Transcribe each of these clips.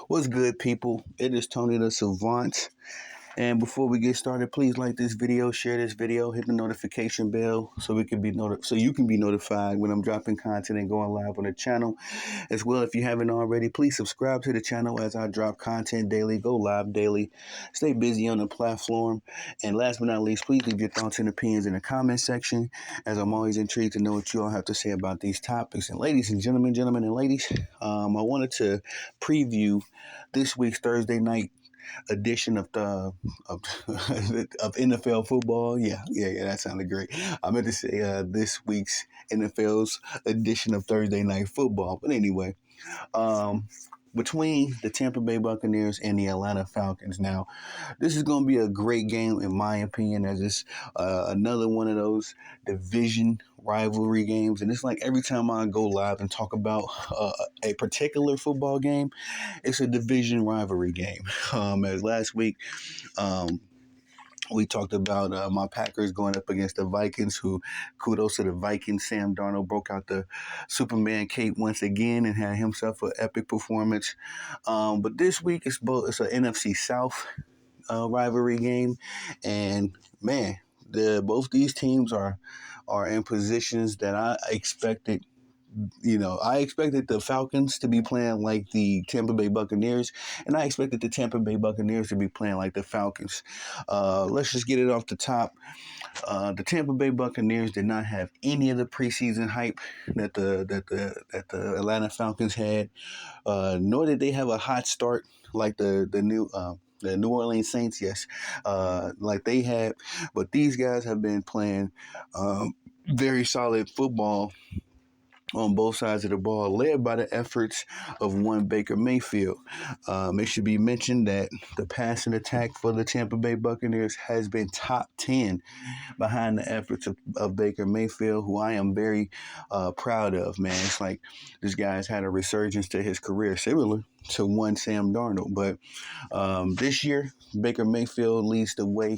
What's good, people? It is Tony the Savant. And before we get started, please like this video, share this video, hit the notification bell so we can be so you can be notified when I'm dropping content and going live on the channel. As well, if you haven't already, please subscribe to the channel as I drop content daily, go live daily, stay busy on the platform. And last but not least, please leave your thoughts and opinions in the comment section, as I'm always intrigued to know what you all have to say about these topics. And ladies and gentlemen and ladies, I wanted to preview this week's Thursday night edition of the of NFL football. Yeah, that sounded great. I meant to say this week's NFL's edition of Thursday Night Football. But anyway, um, between the Tampa Bay Buccaneers and the Atlanta Falcons. Now, this is going to be a great game, in my opinion, as it's another one of those division rivalry games. And it's like every time I go live and talk about a particular football game, it's a division rivalry game. As last week, um, we talked about my Packers going up against the Vikings, who, kudos to the Vikings. Sam Darnold broke out the Superman cape once again and had himself an epic performance. But this week, it's an NFC South rivalry game. And man, both these teams are in positions that I expected. I expected the Falcons to be playing like the Tampa Bay Buccaneers, and I expected the Tampa Bay Buccaneers to be playing like the Falcons. Let's just get it off the top. The Tampa Bay Buccaneers did not have any of the preseason hype that the Atlanta Falcons had, nor did they have a hot start like the New Orleans Saints, yes, like they had. But these guys have been playing very solid football on both sides of the ball, led by the efforts of one Baker Mayfield. It should be mentioned that the passing attack for the Tampa Bay Buccaneers has been top 10 behind the efforts of Baker Mayfield, who I am very proud of, man. It's like this guy's had a resurgence to his career, similar to one Sam Darnold. But this year, Baker Mayfield leads the way.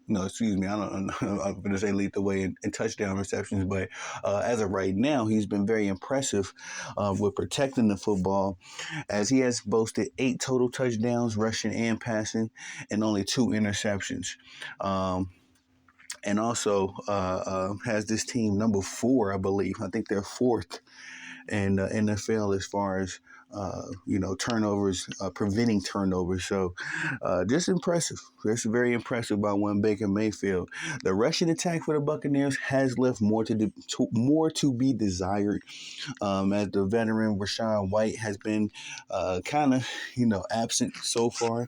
No, excuse me. I don't know. I'm going to say lead the way in touchdown receptions, but as of right now, he's been very impressive with protecting the football, as he has boasted 8 total touchdowns, rushing and passing, and only 2 interceptions. And also has this team number 4, I believe. I think they're 4th in the NFL as far as turnovers, preventing turnovers. So just impressive. That's very impressive by one Baker Mayfield. The rushing attack for the Buccaneers has left more to be desired, as the veteran Rachaad White has been kind of absent so far,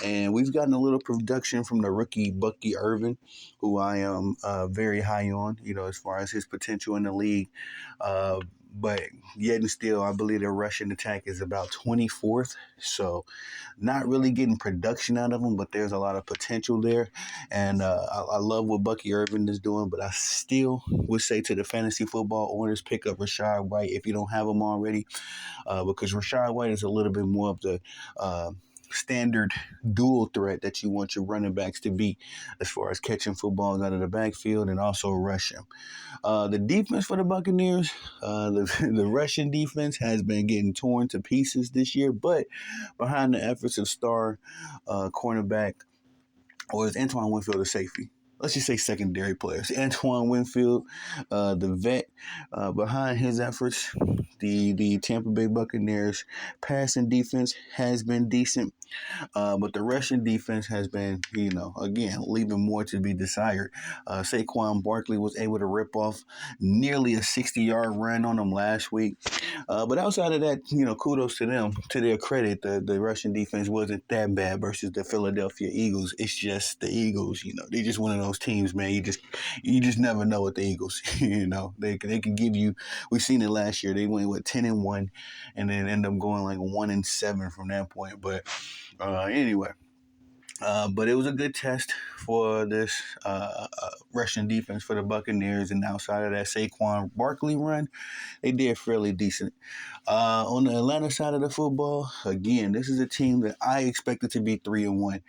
and we've gotten a little production from the rookie Bucky Irvin, who I am very high on, as far as his potential in the league. But yet and still, I believe their rushing attack is about 24th. So not really getting production out of them, but there's a lot of potential there. And I love what Bucky Irvin is doing, but I still would say to the fantasy football owners, pick up Rachaad White if you don't have him already, because Rachaad White is a little bit more of the standard dual threat that you want your running backs to be, as far as catching footballs out of the backfield and also rushing. The defense for the Buccaneers, the Russian defense has been getting torn to pieces this year, but behind the efforts of star cornerback, or is Antoine Winfield a safety? Let's just say secondary players. Antoine Winfield, the vet, behind his efforts, the Tampa Bay Buccaneers passing defense has been decent. But the Russian defense has been, again, leaving more to be desired. Saquon Barkley was able to rip off nearly a 60-yard run on them last week. But outside of that, kudos to them. To their credit, the Russian defense wasn't that bad versus the Philadelphia Eagles. It's just the Eagles, they're just one of those teams, man. You just never know with the Eagles. They can give you. We've seen it last year. They went with 10-1, and then end up going like 1-7 from that point. But anyway, But it was a good test for this Russian defense for the Buccaneers. And outside of that Saquon Barkley run, they did fairly decent. On the Atlanta side of the football, again, this is a team that I expected to be 3-1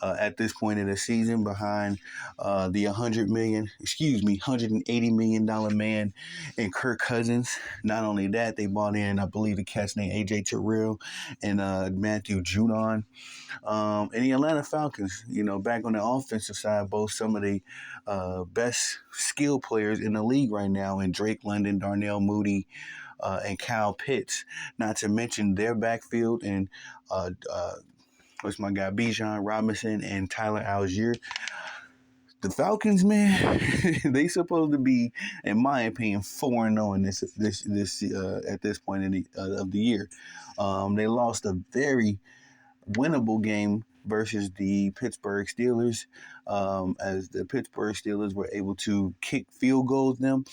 at this point in the season, behind the $180 million man and Kirk Cousins. Not only that, they bought in, I believe, the cat's named AJ Terrell and Matthew Judon. And the Atlanta Falcons, back on the offensive side, both some of the best skill players in the league right now, in Drake London, Darnell Mooney, and Kyle Pitts. Not to mention their backfield and what's my guy, Bijan Robinson and Tyler Algier. The Falcons, man, they supposed to be, in my opinion, 4-0 in this at this point of the year. They lost a very winnable game versus the Pittsburgh Steelers, as the Pittsburgh Steelers were able to kick field goals them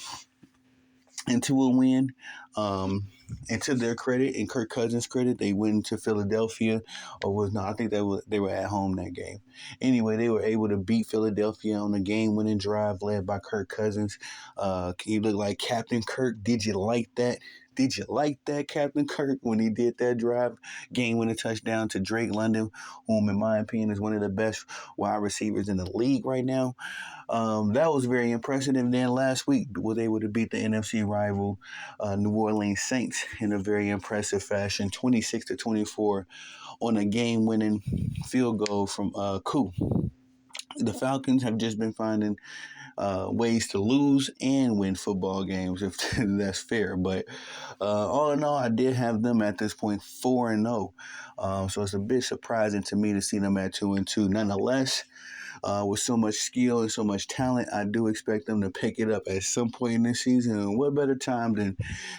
into a win. And to their credit and Kirk Cousins' credit, they went to Philadelphia, or was not. I think they were at home that game. Anyway, they were able to beat Philadelphia on a game-winning drive led by Kirk Cousins. He looked like Captain Kirk. Did you like that? Did you like that, Captain Kirk, when he did that drive, game-winning touchdown to Drake London, whom, in my opinion, is one of the best wide receivers in the league right now? That was very impressive. And then last week was able to beat the NFC rival New Orleans Saints in a very impressive fashion, 26-24 on a game-winning field goal from Koo. The Falcons have just been finding ways to lose and win football games, if that's fair. But all in all, I did have them at this point 4-0. So it's a bit surprising to me to see them at 2-2. Nonetheless, with so much skill and so much talent, I do expect them to pick it up at some point in this season. And what better time than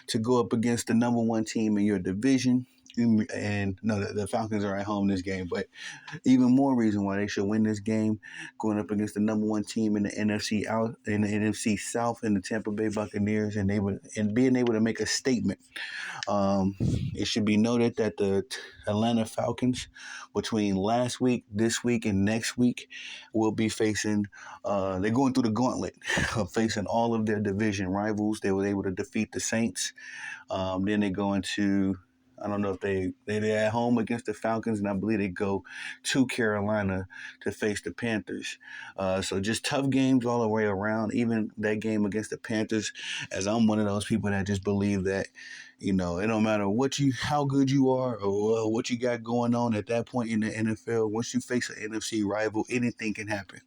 to go up against the number one team in your division? And no, the Falcons are at home this game, but even more reason why they should win this game, going up against the number one team in the NFC South, in the Tampa Bay Buccaneers, and being able to make a statement. It should be noted that the Atlanta Falcons, between last week, this week, and next week, will be facing. They're going through the gauntlet of facing all of their division rivals. They were able to defeat the Saints. Then they go into. I don't know if they're at home against the Falcons, and I believe they go to Carolina to face the Panthers. So just tough games all the way around. Even that game against the Panthers, as I'm one of those people that just believe that, it don't matter how good you are or what you got going on at that point in the NFL. Once you face an NFC rival, anything can happen.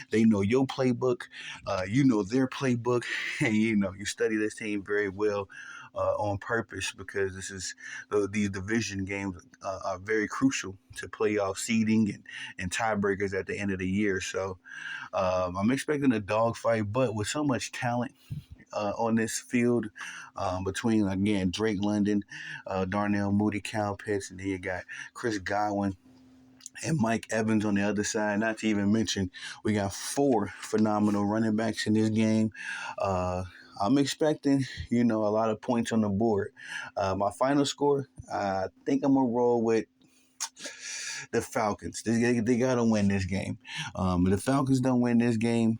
They know your playbook, you know their playbook, and you study this team very well. On purpose, because these division games are very crucial to playoff seeding and tiebreakers at the end of the year. So I'm expecting a dogfight, but with so much talent on this field, between, again, Drake London, Darnell Mooney, Kyle Pitts, and then you got Chris Godwin and Mike Evans on the other side. Not to even mention, we got 4 phenomenal running backs in this game. I'm expecting, a lot of points on the board. My final score, I think I'm going to roll with the Falcons. They got to win this game. If the Falcons don't win this game,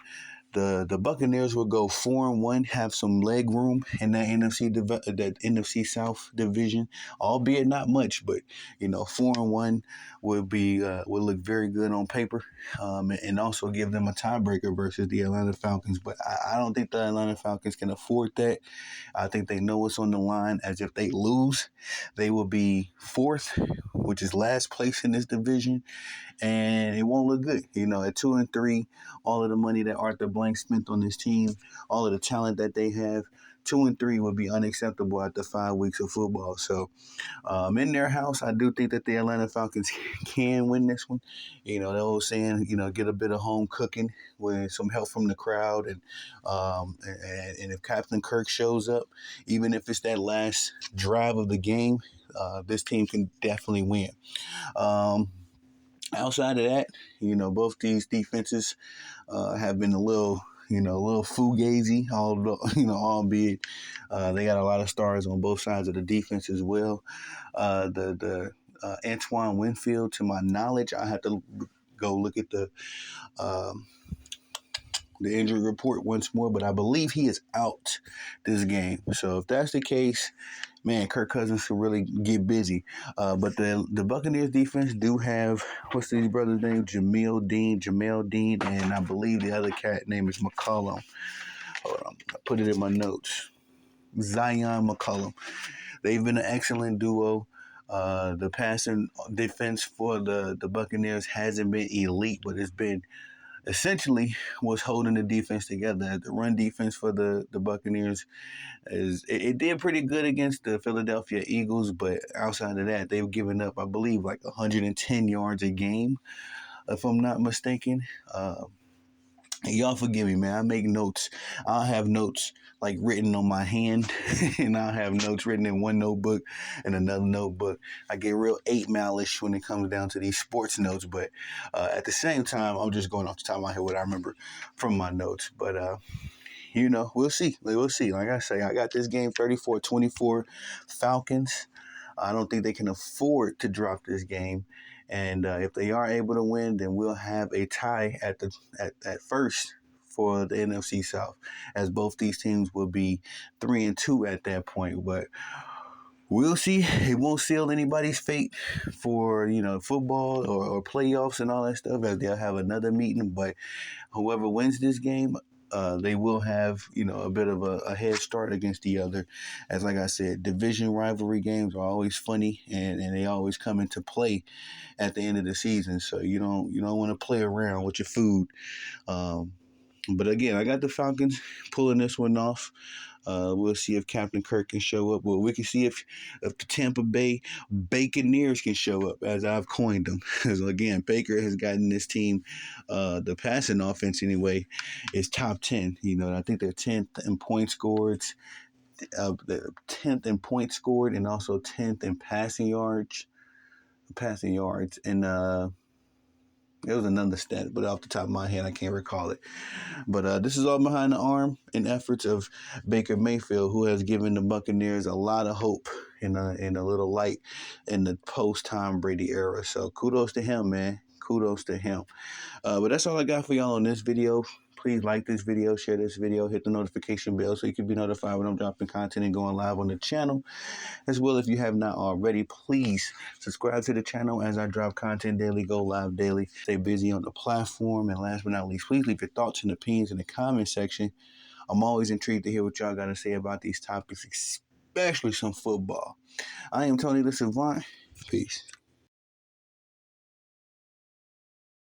the Buccaneers will go 4-1, have some leg room in that NFC South division, albeit not much, but 4-1 will look very good on paper, and also give them a tiebreaker versus the Atlanta Falcons. But I don't think the Atlanta Falcons can afford that. I think they know what's on the line, as if they lose, they will be 4th, which is last place in this division, and it won't look good. At 2-3, all of the money that Arthur Blank spent on this team, all of the talent that they have, 2-3 would be unacceptable after 5 weeks of football. So, in their house, I do think that the Atlanta Falcons can win this one. The old saying, get a bit of home cooking with some help from the crowd, and if Captain Kirk shows up, even if it's that last drive of the game, this team can definitely win. Outside of that, both these defenses have been a little fugazi, although, albeit they got a lot of stars on both sides of the defense as well. The Antoine Winfield, to my knowledge, I have to go look at um, the injury report once more, but I believe he is out this game. So if that's the case, man, Kirk Cousins will really get busy. But the Buccaneers defense do have, what's these brothers' name? Jamel Dean, and I believe the other cat name is McCollum. Hold on, I put it in my notes. Zion McCollum. They've been an excellent duo. The passing defense for the Buccaneers hasn't been elite, but it's been essentially what's holding the defense together. The run defense for the Buccaneers it did pretty good against the Philadelphia Eagles, but outside of that, they've given up, I believe, like 110 yards a game, if I'm not mistaken. Y'all forgive me, man. I make notes. I'll have notes like written on my hand, and I'll have notes written in one notebook and another notebook. I get real 8 Mile-ish when it comes down to these sports notes, but at the same time, I'm just going off the top of my head what I remember from my notes. But we'll see. We'll see. Like I say, I got this game 34-24 Falcons. I don't think they can afford to drop this game. And if they are able to win, then we'll have a tie at first for the NFC South, as both these teams will be 3-2 at that point. But we'll see. It won't seal anybody's fate for football or playoffs and all that stuff, as they'll have another meeting. But whoever wins this game, they will have, a bit of a head start against the other. As like I said, division rivalry games are always funny, and they always come into play at the end of the season. So you don't want to play around with your food. But again, I got the Falcons pulling this one off. We'll see if Captain Kirk can show up. Well, we can see if the Tampa Bay Buccaneers can show up, as I've coined them. Because again, Baker has gotten this team, the passing offense anyway, is top 10. I think they're 10th in points scored, the 10th in points scored, and also 10th in passing yards. And it was another stat, but off the top of my head, I can't recall it. But this is all behind the arm and efforts of Baker Mayfield, who has given the Buccaneers a lot of hope and a little light in the post-Tom Brady era. So kudos to him, man. Kudos to him. But that's all I got for y'all on this video. Please like this video, share this video, hit the notification bell so you can be notified when I'm dropping content and going live on the channel. As well, if you have not already, please subscribe to the channel as I drop content daily, go live daily, stay busy on the platform. And last but not least, please leave your thoughts and opinions in the comment section. I'm always intrigued to hear what y'all got to say about these topics, especially some football. I am Tony the Savant. Peace.